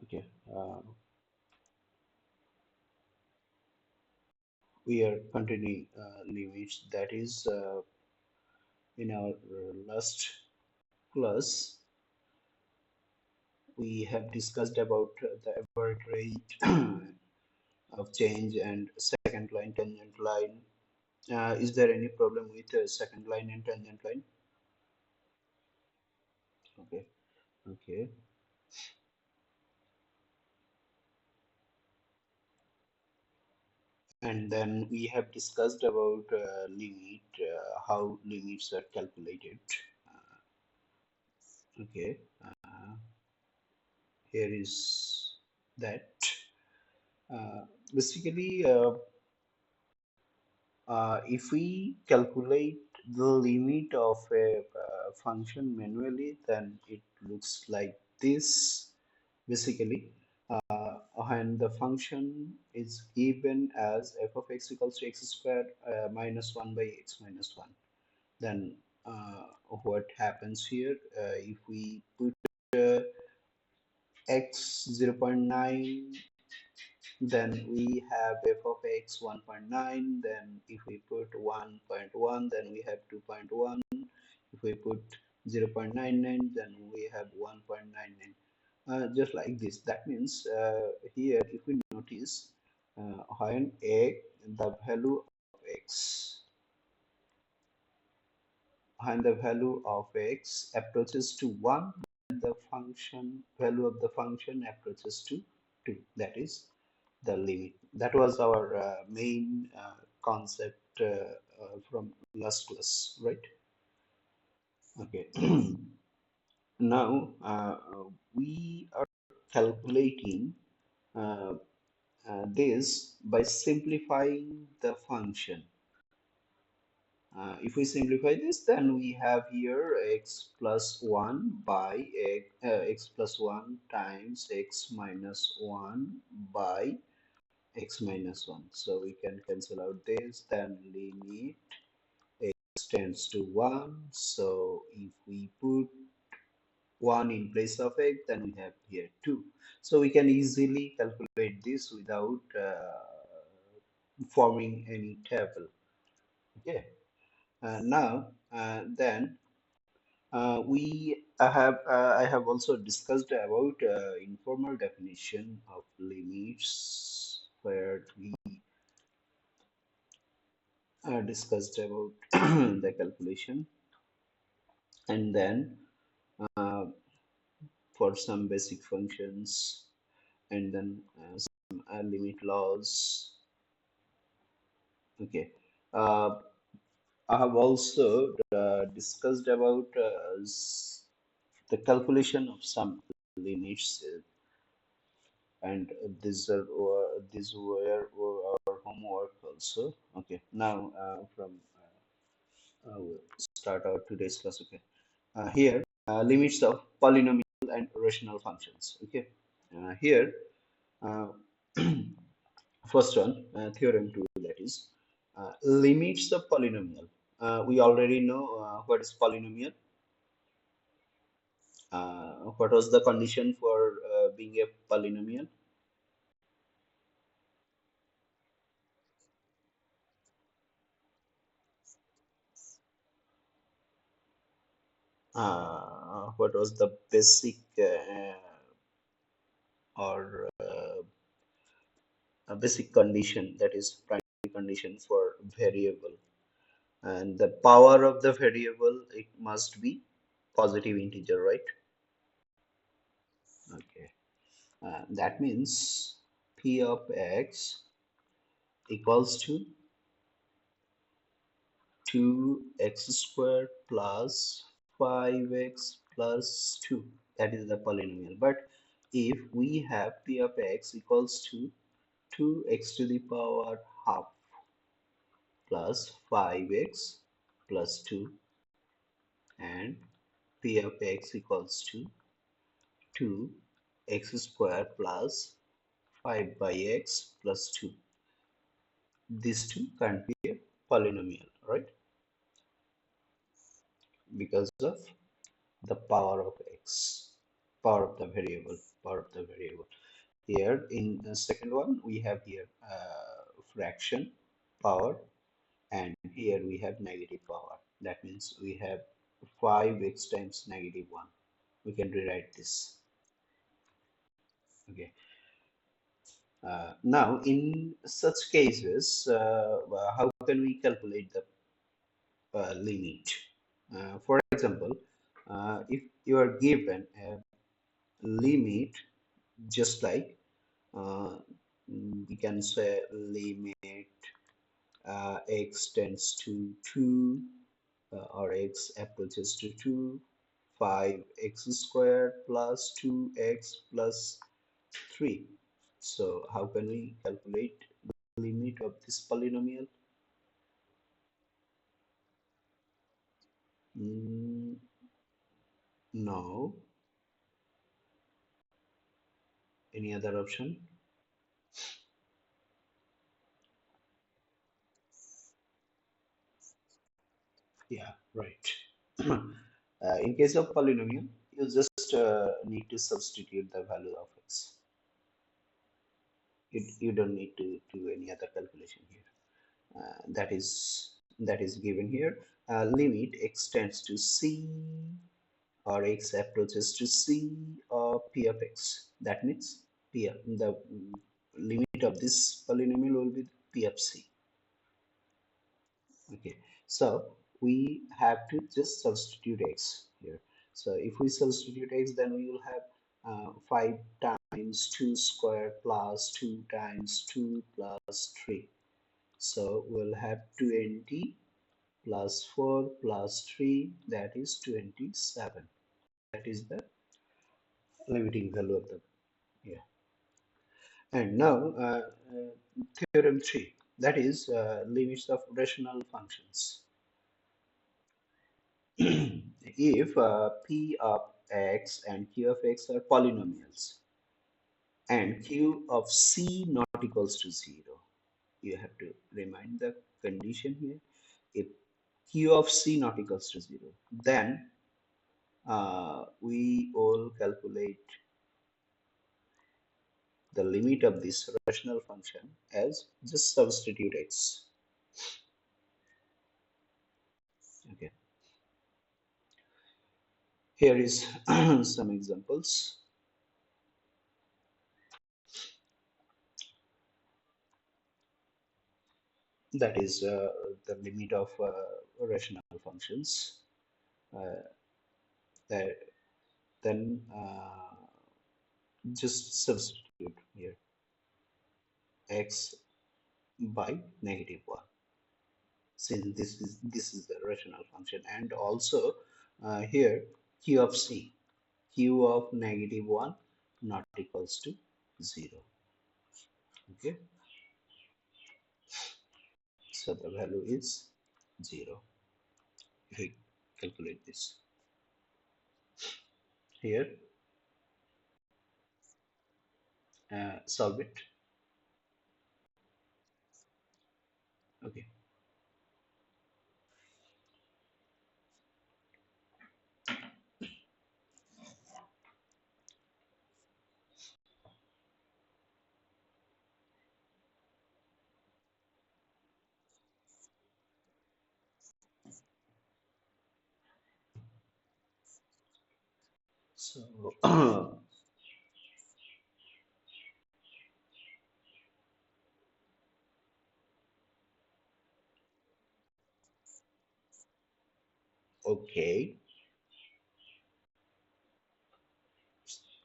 Okay, we are continuing limits. That is, in our last class, we have discussed about the average rate of change and second line, tangent line. Is there any problem with second line and tangent line? Okay, okay. And then we have discussed about how limits are calculated. Okay, here is that. Uh, Basically, if we calculate the limit of a function manually, then it looks like this. Basically, when the function is given as f of x equals to x squared minus 1 by x minus 1, then what happens here, if we put x 0.9, then we have f of x 1.9. Then if we put 1.1, then we have 2.1. If we put 0.99, then we have 1.99. Just like this. That means here, if we notice, when the value of x, when the value of x approaches to 1, the function value of the function approaches to 2. That is the limit. That was our main concept from last class, right? Okay. Now we are calculating uh, this by simplifying the function. If we simplify this, then we have here x plus 1 by x plus 1 times x minus 1 by x minus 1. So we can cancel out this, then limit x tends to 1. So if we put 1 in place of x, then we have here 2. So we can easily calculate this without forming any table. Okay. Now, then I have also discussed about informal definition of limits, where we discussed about the calculation, and then uh, for some basic functions, and then some limit laws. Okay. Uh, I have also discussed about the calculation of some limits, and these were our homework also. Okay, now from we'll start our today's class. Okay, here limits of polynomial and rational functions. Okay, here uh, first one, theorem 2, that is limits of polynomial. We already know what is polynomial. What was the condition for being a polynomial? What was the basic or a basic condition, that is primary condition for variable, and the power of the variable, it must be positive integer, right? Okay, that means p of x equals to 2x squared plus 5x plus 2. That is the polynomial. But if we have p of x equals to 2x to the power half plus 5x plus 2, and p of x equals to 2x squared plus 5 by x plus 2, these two can't be a polynomial, right? Because of the power of x. power of the variable. Here in the second one, we have here fraction power, and here we have negative power. That means we have 5x times negative 1. We can rewrite this. Okay. Now, in such cases, how can we calculate the limit? For example, if you are given a limit just like uh, we can say limit x tends to 2 or x approaches to 2, 5x squared plus 2x plus 3. So how can we calculate the limit of this polynomial? Mm, no. Any other option? Yeah, right. In case of polynomial, you just need to substitute the value of x. You don't need to do any other calculation here. That is given here. Limit x tends to c or x approaches to c or p of x. That means p of, the limit of this polynomial will be p of c. Okay, so we have to just substitute x here. So if we substitute x, then we will have 5 times 2 square plus 2 times 2 plus 3. So we'll have 20 plus 4 plus 3, that is 27. That is the limiting value of the, yeah. And now theorem 3, that is limits of rational functions. If p of x and q of x are polynomials and q of c not equals to 0, you have to remind the condition here. If q of c not equals to 0, then we will calculate the limit of this rational function as just substitute x. Okay, here is some examples. That is the limit of rational functions. Uh, that, then just substitute here x by negative 1, since this is the rational function, and also here q of c, q of negative 1 not equals to 0. Okay, so the value is 0. If we calculate this here, solve it. Okay, so okay,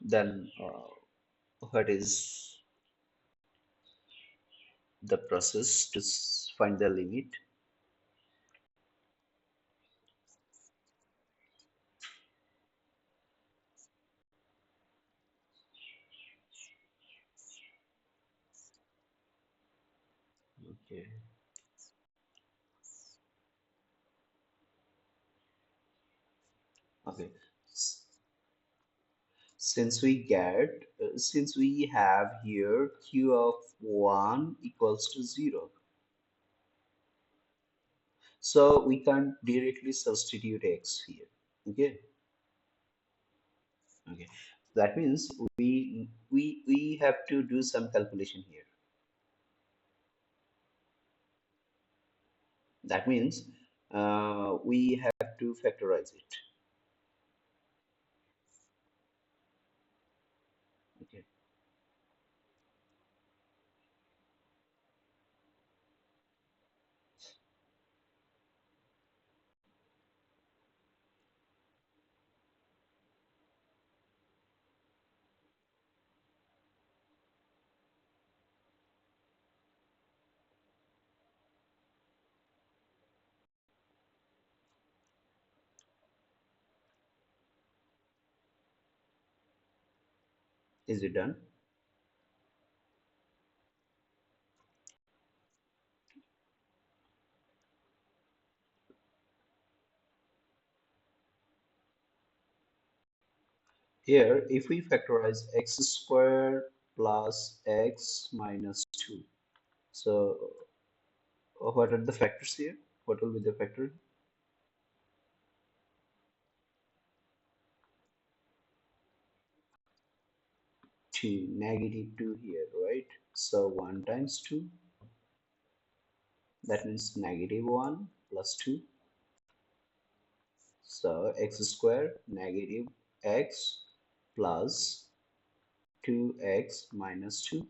then what is the process to find the limit? Okay, okay. Since we have here q of 1 equals to 0, so we can't directly substitute x here. Okay, okay. That means we have to do some calculation here. That means we have to factorize it. Okay, is it done? Here, if we factorize x squared plus x minus 2, so what are the factors here? What will be the factor? Two, negative 2 here, right? So 1 times 2, that means negative 1 plus 2. So x squared negative x plus 2x minus 2.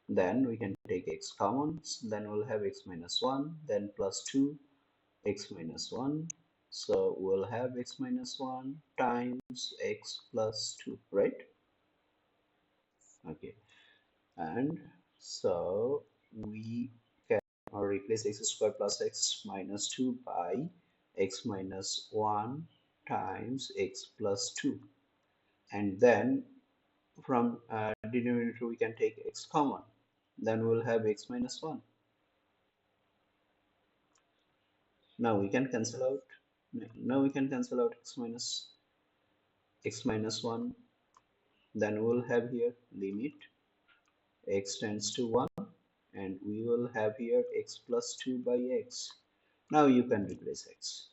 Then we can take x common, then we'll have x minus 1, then plus 2, x minus 1. So we'll have x minus 1 times x plus 2, right? Okay. And so we can replace x squared plus x minus 2 by x minus 1 times x plus 2. And then from denominator we can take x common. Then we'll have x minus 1. Now we can cancel out. Now we can cancel out x minus 1. Then we'll have here limit x tends to 1, and we will have here x plus 2 by x. Now you can replace x.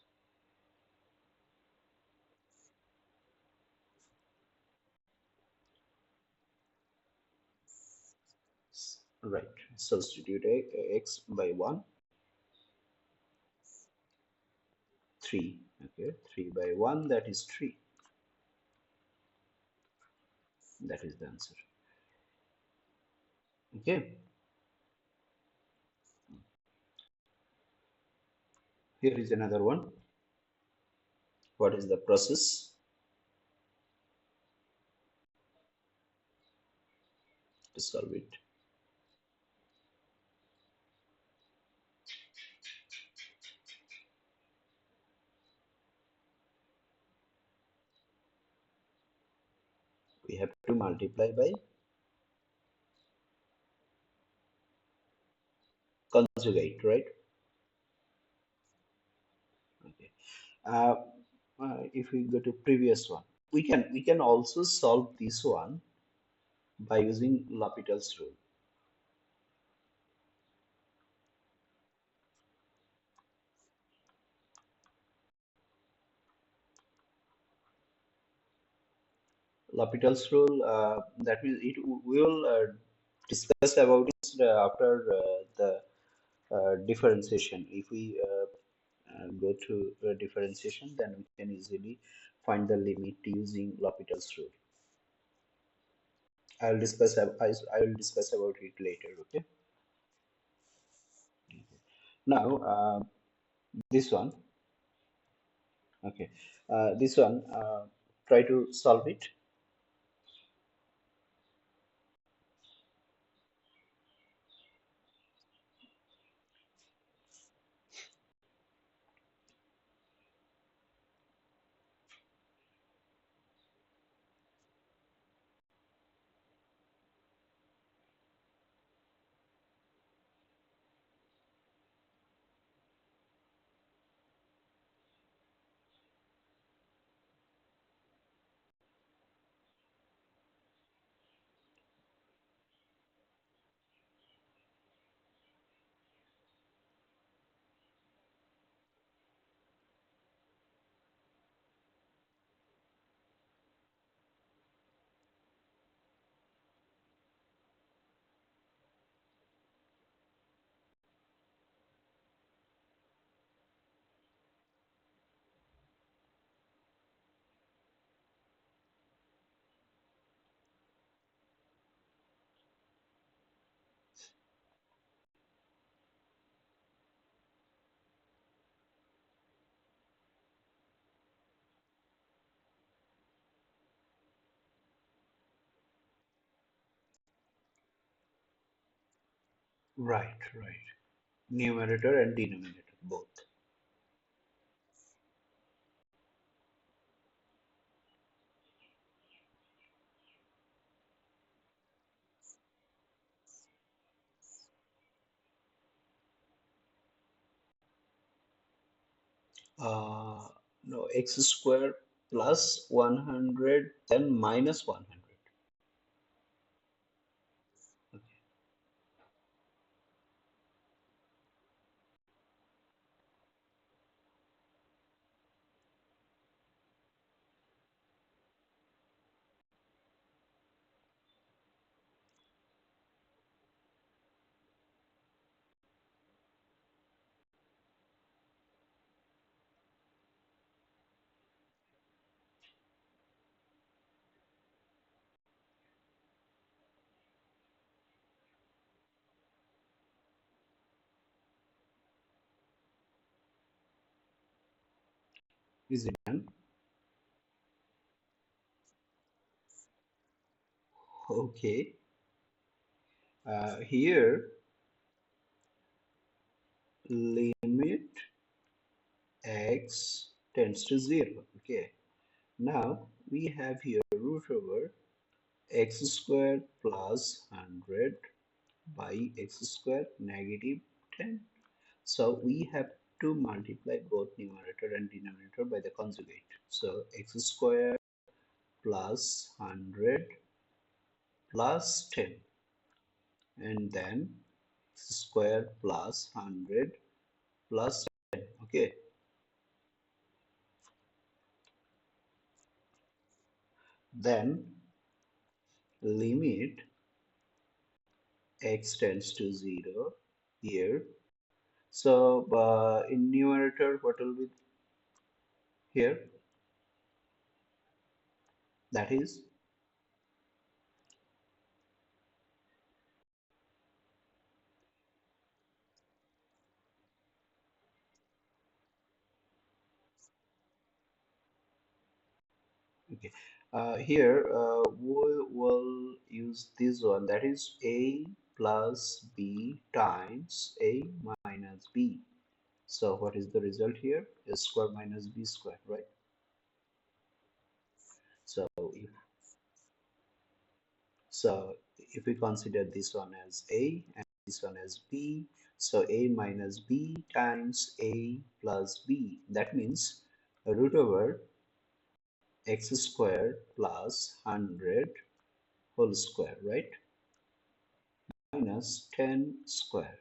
Right. Substitute x by 1, 3. Okay, 3 by 1, that is 3. That is the answer. Okay, here is another one. What is the process to solve it? We have to multiply by conjugate, right? Okay. Uh, if we go to previous one, we can also solve this one by using L'Hopital's rule. L'Hopital's rule, that means we will discuss about it after the differentiation. If we go to differentiation, then we can easily find the limit using L'Hopital's rule. I will discuss about it later. Okay. Now this one. Okay. This one. Try to solve it. Right, right. Numerator and denominator both. Uh, no, x square plus 100 then minus 100. Okay. Is it done? Okay. Here, limit x tends to 0. Okay. Now, we have here root over x square plus 100 by x square negative 10. So we have to multiply both numerator and denominator by the conjugate. So x square plus 100 plus 10, and then x square plus 100 plus 10. Okay, then limit x tends to 0 here. So in numerator, what will be here? That is, okay. Here we will use this one, that is a plus b times a minus b. So what is the result here? A square minus b square, right? So if if we consider this one as a and this one as b, so a minus b times a plus b. That means root over x square plus 100 whole square, right? Minus 10 square,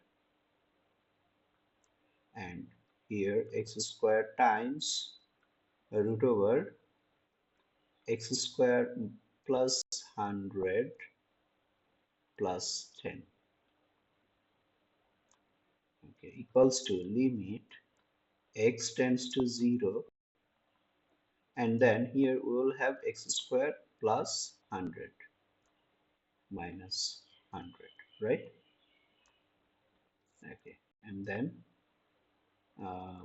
and here x square times root over x square plus 100 plus 10, okay, equals to limit x tends to 0, and then here we will have x square plus 100 minus 100, right? Okay, and then uh,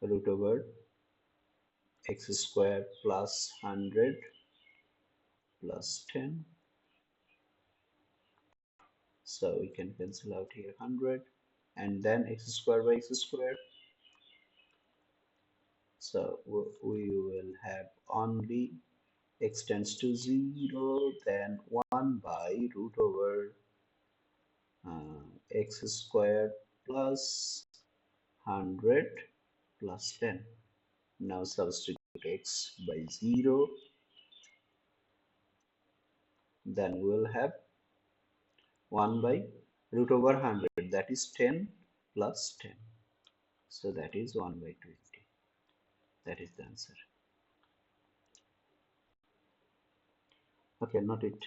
root over x square plus 100 plus 10. So we can cancel out here 100, and then x square by x square. So we will have only x tends to 0, then 1 by root over x square plus 100 plus 10. Now substitute x by 0, then we'll have 1 by root over 100, that is 10 plus 10. So that is 1 by 20. That is the answer. Okay, not it.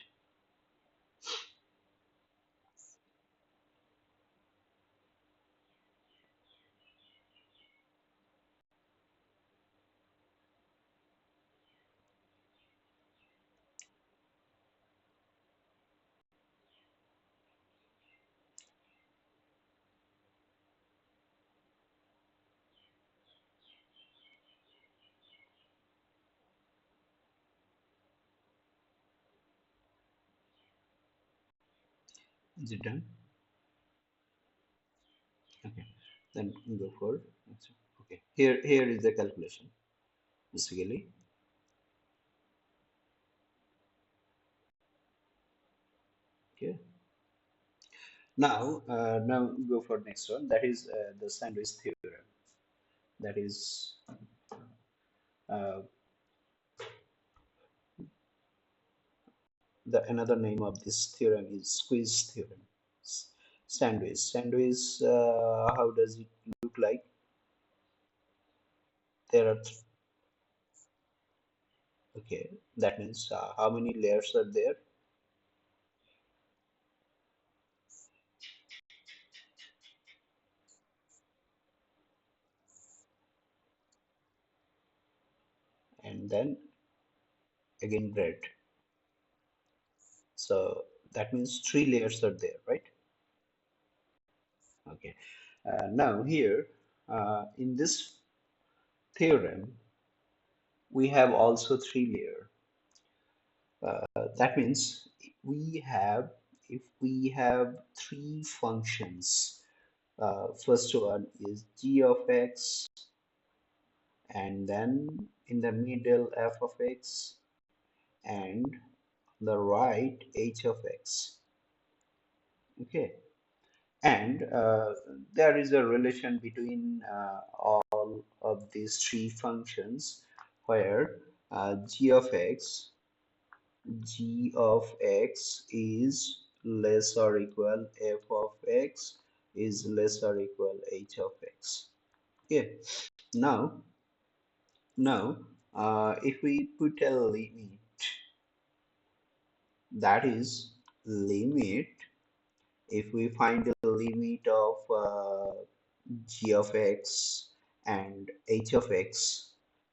Is it done? Then go for okay. Here is the calculation basically. Okay. Now go for next one. That is the sandwich theorem. That is uh, the another name of this theorem is squeeze theorem. Sandwich. How does it look like? There are okay. That means how many layers are there, and then again bread. So that means three layers are there, right? Okay. Now here in this theorem we have also three layer. That means we have if we have three functions. First one is g of x, and then in the middle f of x, and on the right h of x. Okay, and there is a relation between all of these three functions where g of x is less or equal f of x is less or equal h of x. Okay, now if we put a limit, that is limit, if we find the limit of g of x and h of x,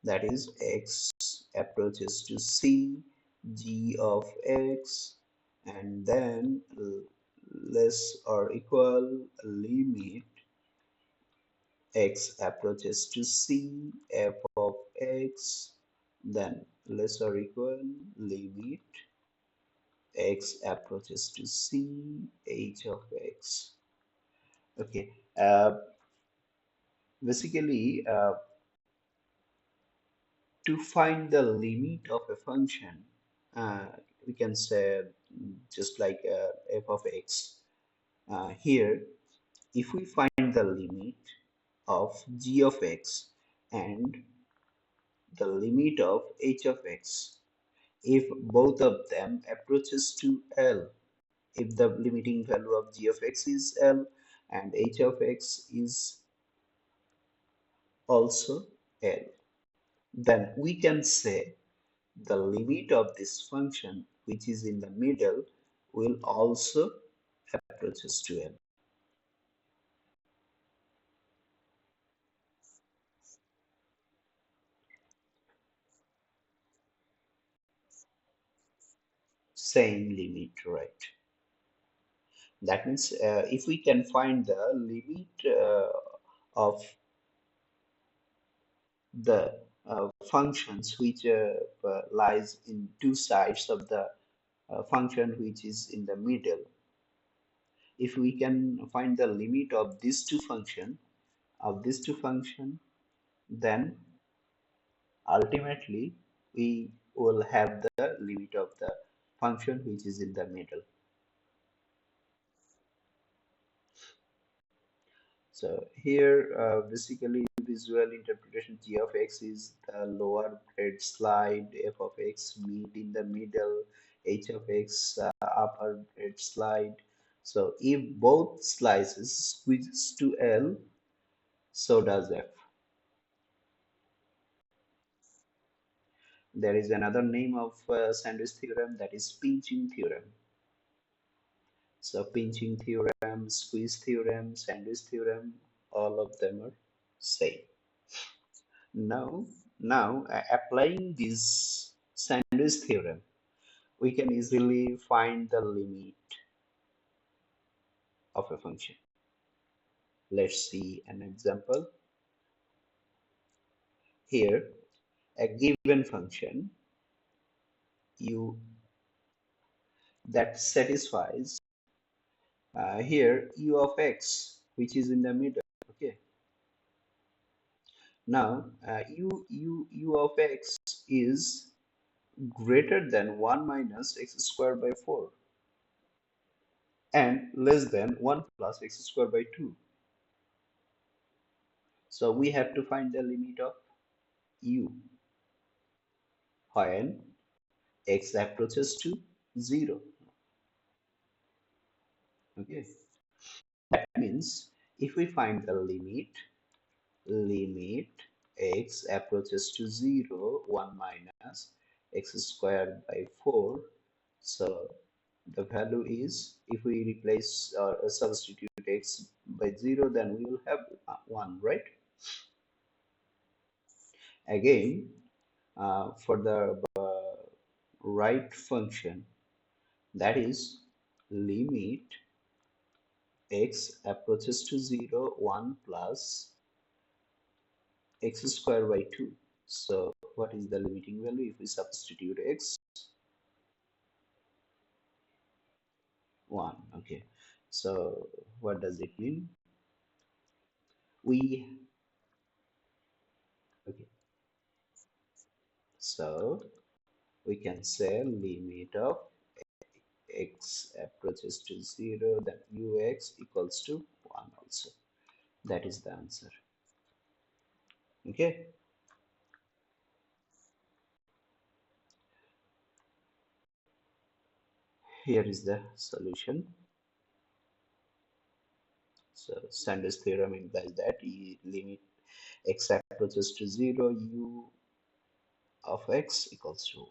that is x approaches to c, g of x, and then less or equal limit x approaches to c, f of x, then less or equal limit x approaches to c, h of x. Okay, basically, to find the limit of a function, uh, we can say just like f of x. Here, if we find the limit of g of x and the limit of h of x, if both of them approaches to L, if the limiting value of g of x is L and h of x is also L, then we can say the limit of this function, which is in the middle, will also approaches to L. Same limit, right? That means if we can find the limit of the functions which lies in two sides of the function which is in the middle, if we can find the limit of these two function, then ultimately we will have the limit of the function which is in the middle. So here basically visual interpretation, g of x is the lower bread slide, f of x meet in the middle, h of x upper bread slide. So if both slices squeezes to L, so does f. There is another name of sandwich theorem, that is pinching theorem. So pinching theorem, squeeze theorem, sandwich theorem, all of them are same. Now, applying this sandwich theorem, we can easily find the limit of a function. Let's see an example. Here, a given function u that satisfies here u of x, which is in the middle. Okay, Now, u of x is greater than 1 minus x squared by 4 and less than 1 plus x squared by 2. So we have to find the limit of u when x approaches to 0. Okay, that means if we find the limit x approaches to 0, 1 minus x squared by 4. So the value is, if we replace or substitute x by 0, then we will have 1, right? Again, for the right function, that is limit x approaches to 0, 1 plus x squared by 2. So what is the limiting value if we substitute x? 1. Okay. So what does it mean? We, okay. So we can say limit of x approaches to 0, then ux equals to 1 also. That is the answer. Okay. Here is the solution. So Sanders theorem implies that limit x approaches to 0, u of x equals to 1.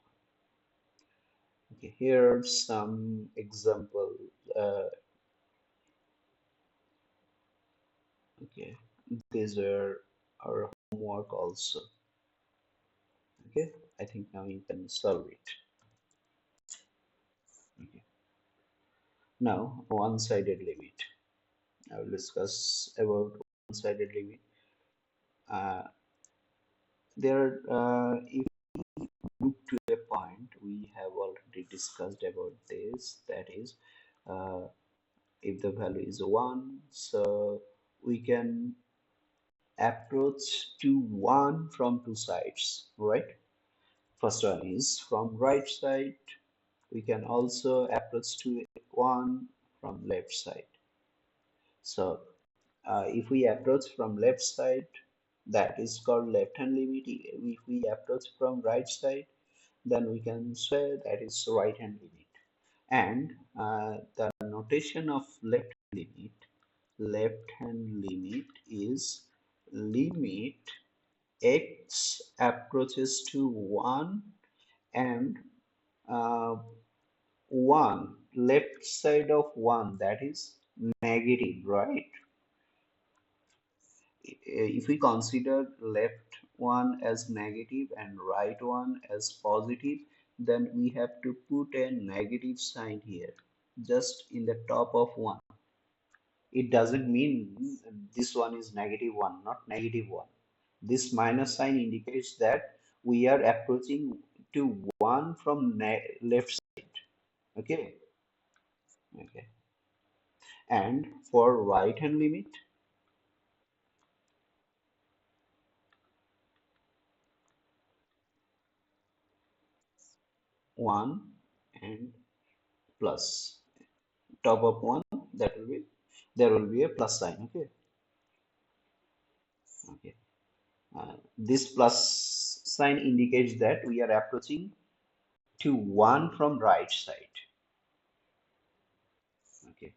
Okay, here are some example. Uh, okay, these are our homework also. Okay, I think now you can solve it. Okay, now one-sided limit. I will discuss about one-sided limit. Uh, if we move to a point, we have already discussed about this. That is, uh, if the value is 1, so we can approach to 1 from two sides, right? First one is from right side. We can also approach to 1 from left side. So if we approach from left side, that is called left hand limit. If we approach from right side, then we can say that is right hand limit. And the notation of left hand limit is limit x approaches to 1 and uh, 1 left side of 1, that is negative, right? If we consider left one as negative and right one as positive, then we have to put a negative sign here just in the top of 1. It doesn't mean this one is negative 1, not negative 1. This minus sign indicates that we are approaching to 1 from left side. Okay. Okay. And for right hand limit, 1 and plus top of 1, that will be, there will be a plus sign. Okay. Okay. This plus sign indicates that we are approaching to 1 from right side. Okay.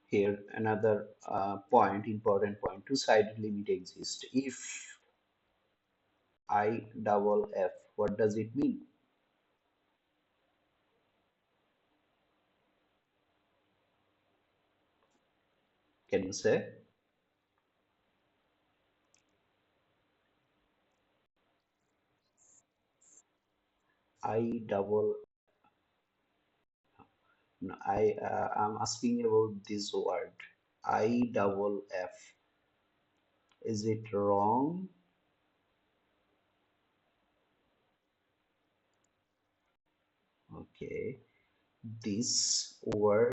Here another important point, two-sided limit exists if I double f. What does it mean? Can you say? I double, no, I'm asking about this word. I double f. Is it wrong? Okay, this word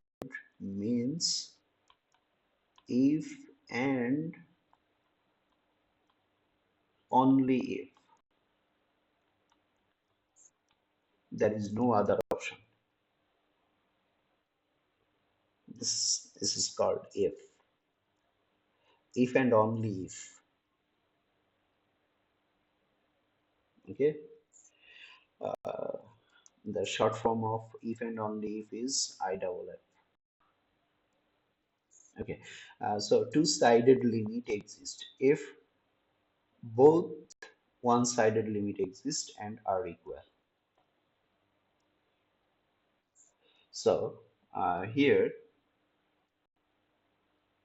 means if and only if. There is no other option. This is called if and only if. Okay, the short form of if and only if is IFF. Okay, so two-sided limit exists if both one-sided limit exist and are equal. So here,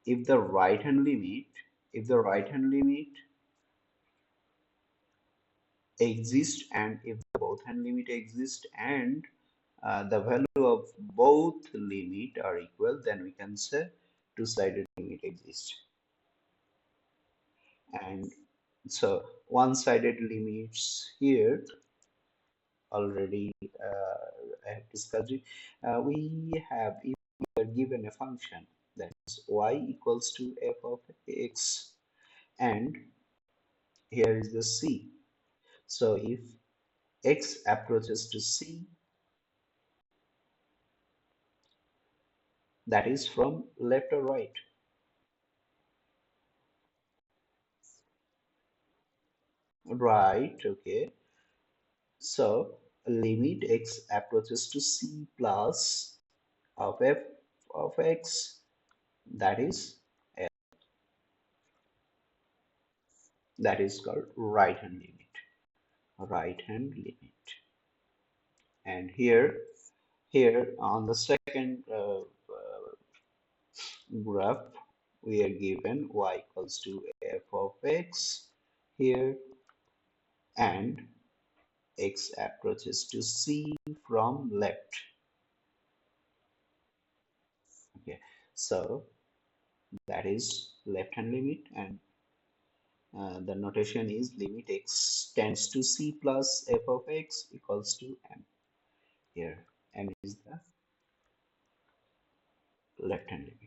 if the right hand limit, if the right hand limit exists and if the both hand limit exists and the value of both limit are equal, then we can say two-sided limit exists. And so one-sided limits here already I have discussed it. We have, if we are given a function that is y equals to f of x, and here is the c. So if x approaches to c, that is from left or right? Right, okay. So limit x approaches to c plus of f of x, that is that is called right hand limit. Right hand limit. And here on the second graph, we are given y equals to f of x here, and x approaches to c from left. Okay, so that is left hand limit, and the notation is limit x tends to c plus f of x equals to m. Here m is the left hand limit.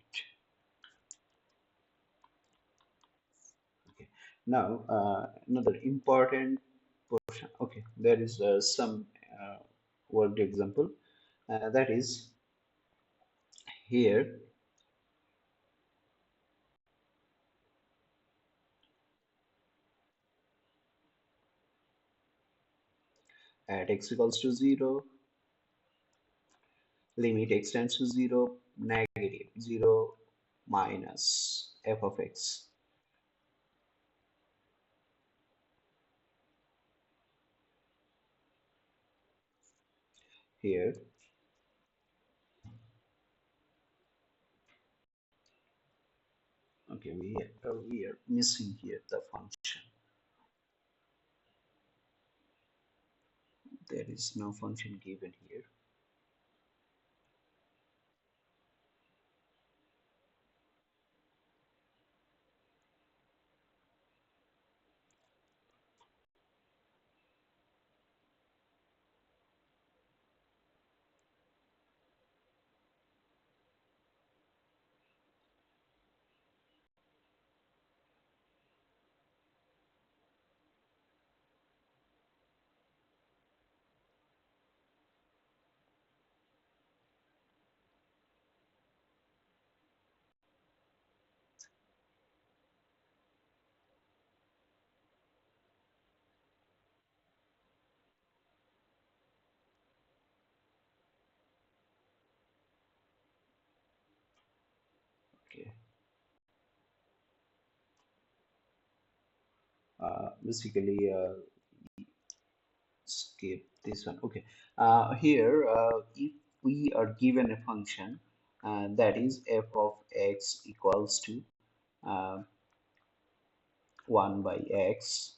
Okay, now another important portion. Okay, there is some worked example, that is here at x equals to 0, limit x tends to 0, negative 0 minus f of x. Here, okay, we are missing here the function. There is no function given here. Okay, basically skip this one. Okay, here if we are given a function that is f of x equals to uh, 1 by x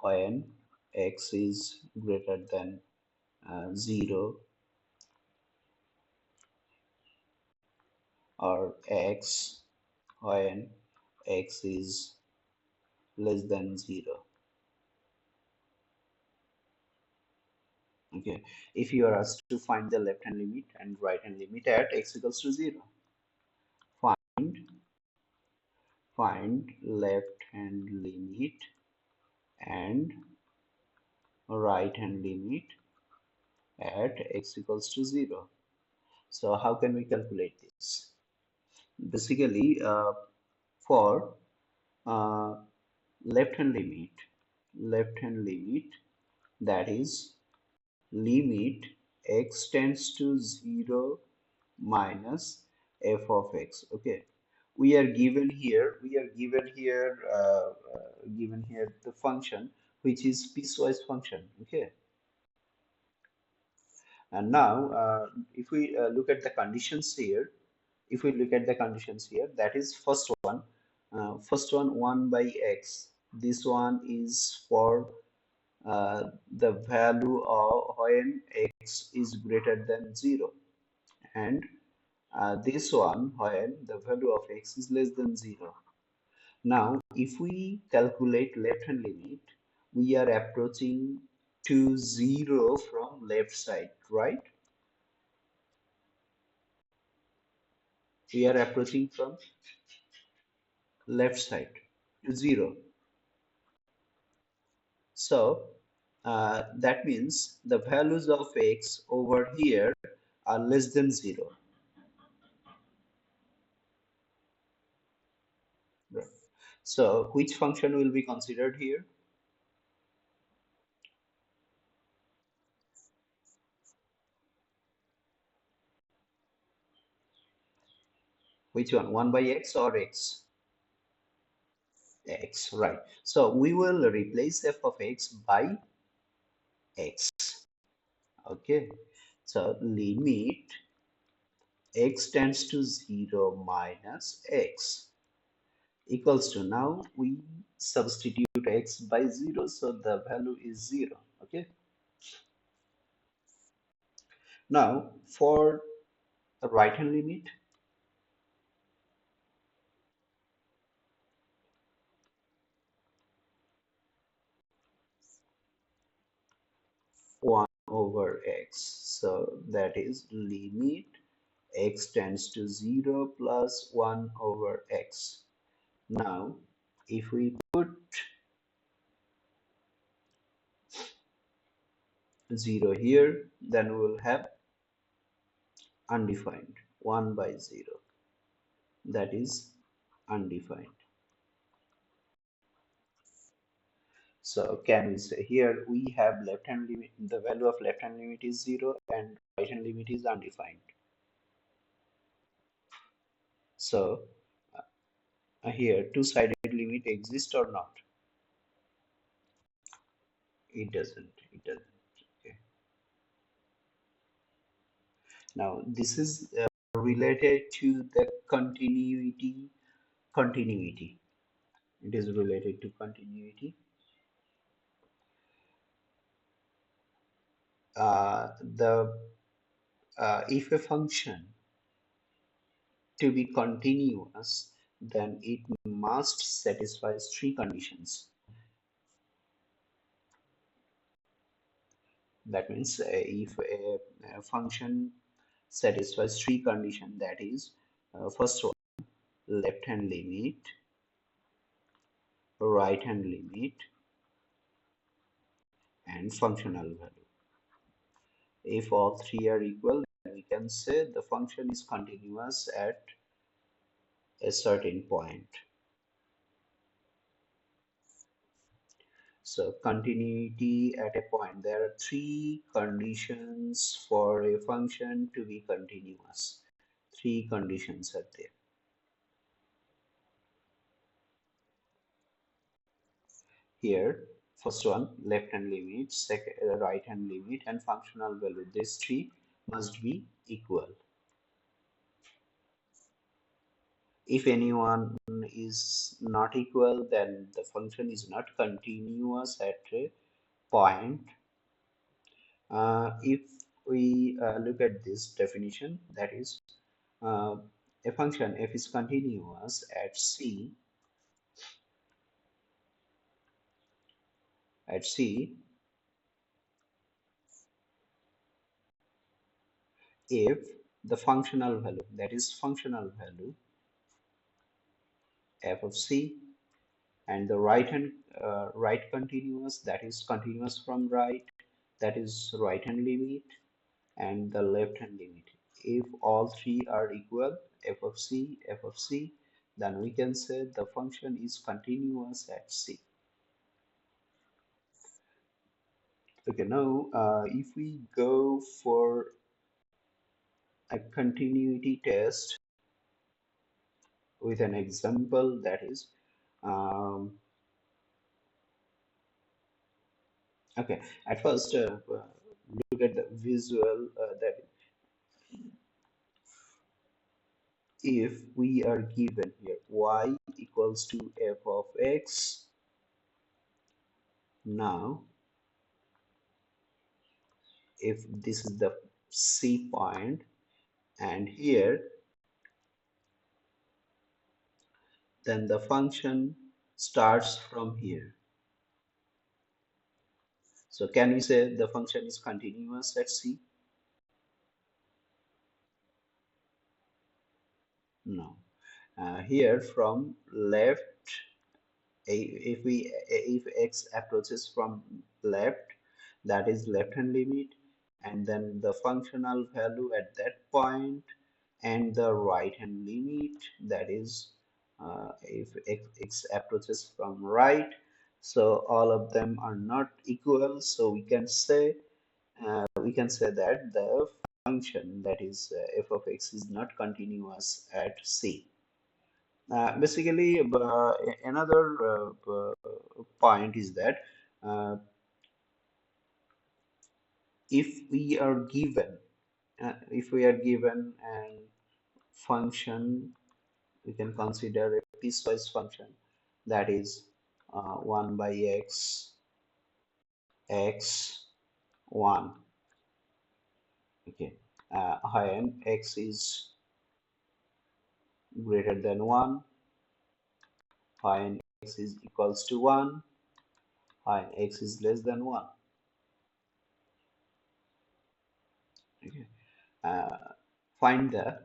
when x is greater than 0, or x when x is less than 0. Okay, if you are asked to find the left hand limit and right hand limit at x equals to 0, find left hand limit and right hand limit at x equals to 0. So how can we calculate this? Basically, for uh, left hand limit, that is limit x tends to 0 minus f of x. Okay, given here the function which is piecewise function. Okay, and now if we look at the conditions here, that is first one 1 by x. This one is for the value of when x is greater than 0, and this one when the value of x is less than 0. Now if we calculate left hand limit, we are approaching to 0 from left side, right? We are approaching from left side to 0. So that means the values of x over here are less than 0. Right. So which function will be considered here? Which one? 1 by x or x? X, right. So we will replace f of x by x. Okay. So limit x tends to 0 minus x equals to, now we substitute x by 0, so the value is 0. Okay. Now for the right hand limit, 1 over x. So that is limit x tends to 0 plus 1 over x. Now, if we put 0 here, then we will have undefined 1 by 0. That is undefined. So can we say here we have left hand limit, the value of left hand limit is 0 and right hand limit is undefined. So here two-sided limit exists or not? It doesn't. It doesn't. Okay. Now this is related to the continuity. It is related to continuity. The If a function to be continuous, then it must satisfy three conditions. That means if a function satisfies three conditions, that is first one, left hand limit, right hand limit, and functional value. If all three are equal, then we can say the function is continuous at a certain point. So continuity at a point. There are three conditions for a function to be continuous. Three conditions are there. Here, first one, left hand limit, second, right hand limit, and functional value. These three must be equal. If anyone is not equal, then the function is not continuous at a point. If we look at this definition, that is uh, a function f is continuous at c if the functional value, that is functional value f of c, and the right hand right continuous, that is continuous from right, that is right hand limit, and the left hand limit. If all three are equal, f of c, then we can say the function is continuous at c. Okay, now if we go for a continuity test with an example, that is, um, okay, at first, look at the visual, that if we are given here y equals to f of x, now if this is the c point, and here, then the function starts from here. So can we say the function is continuous at c? No. Here from left, if x approaches from left, that is left hand limit, and then the functional value at that point, and the right hand limit, that is if x approaches from right. So all of them are not equal, so we can say that the function, that is f of x, is not continuous at c. Basically, another point is that uh, if we are given an function, we can consider a piecewise function, that is 1 by x 1. Okay, when x is greater than 1, when x is equals to 1, when x is less than 1. Okay. Uh, find the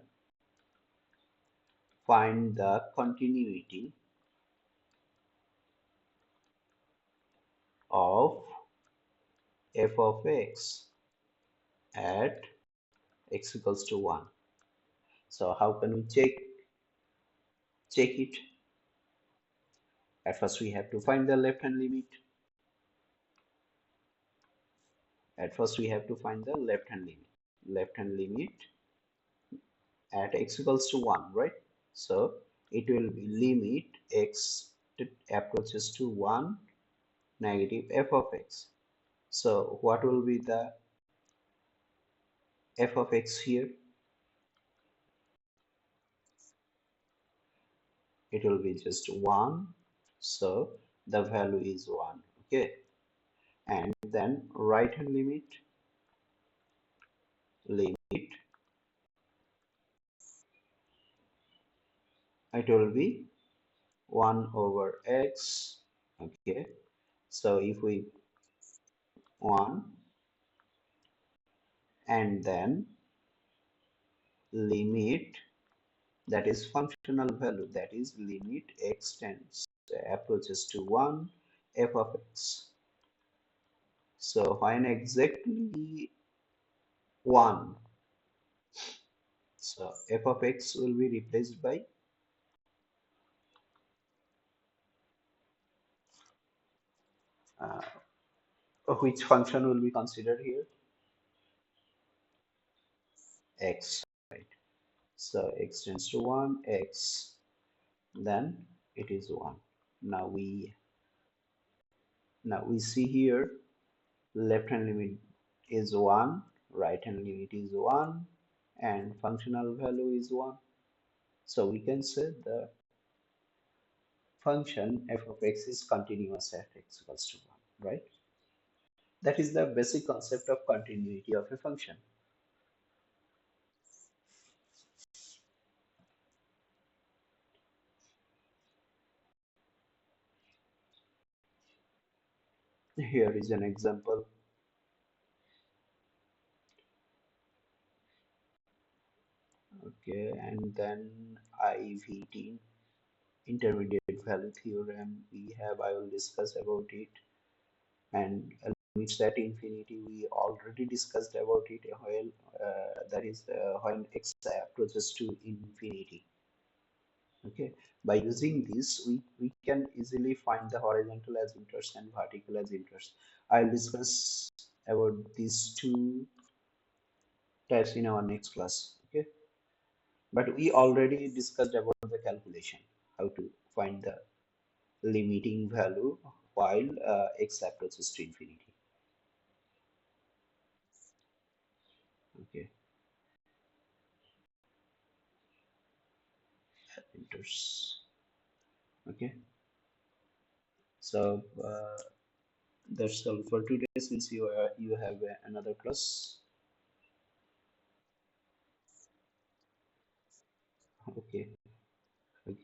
continuity of f of x at x equals to 1. So how can we check it? At first we have to find the left hand limit. At first we have to find the left hand limit. Left hand limit at x equals to 1, right? So it will be limit x approaches to 1 negative f of x. So what will be the f of x here? It will be just 1. So the value is 1. Okay. And then right hand limit, it will be 1 over x. Okay. So if we 1, and then limit, that is functional value, that is limit x tends approaches to 1 f of x. So when exactly 1, so f of x will be replaced by which function will be considered here? X, right? So x tends to 1, x, then it is 1. Now we see here left hand limit is 1, right hand limit is 1, and functional value is 1. So we can say the function f of x is continuous at x equals to 1, right? That is the basic concept of continuity of a function. Here is an example. Okay, and then IVT, intermediate value theorem, we have, I will discuss about it. And limits at infinity, we already discussed about it while that is when x approaches to infinity. Okay, by using this, we can easily find the horizontal as interest and vertical as interest. I'll discuss about these two types in our next class. Okay, but we already discussed about the calculation, how to find the limiting value while x approaches to infinity. Okay, enters. Okay, so that's all for today. Since you have another class. Okay. Okay.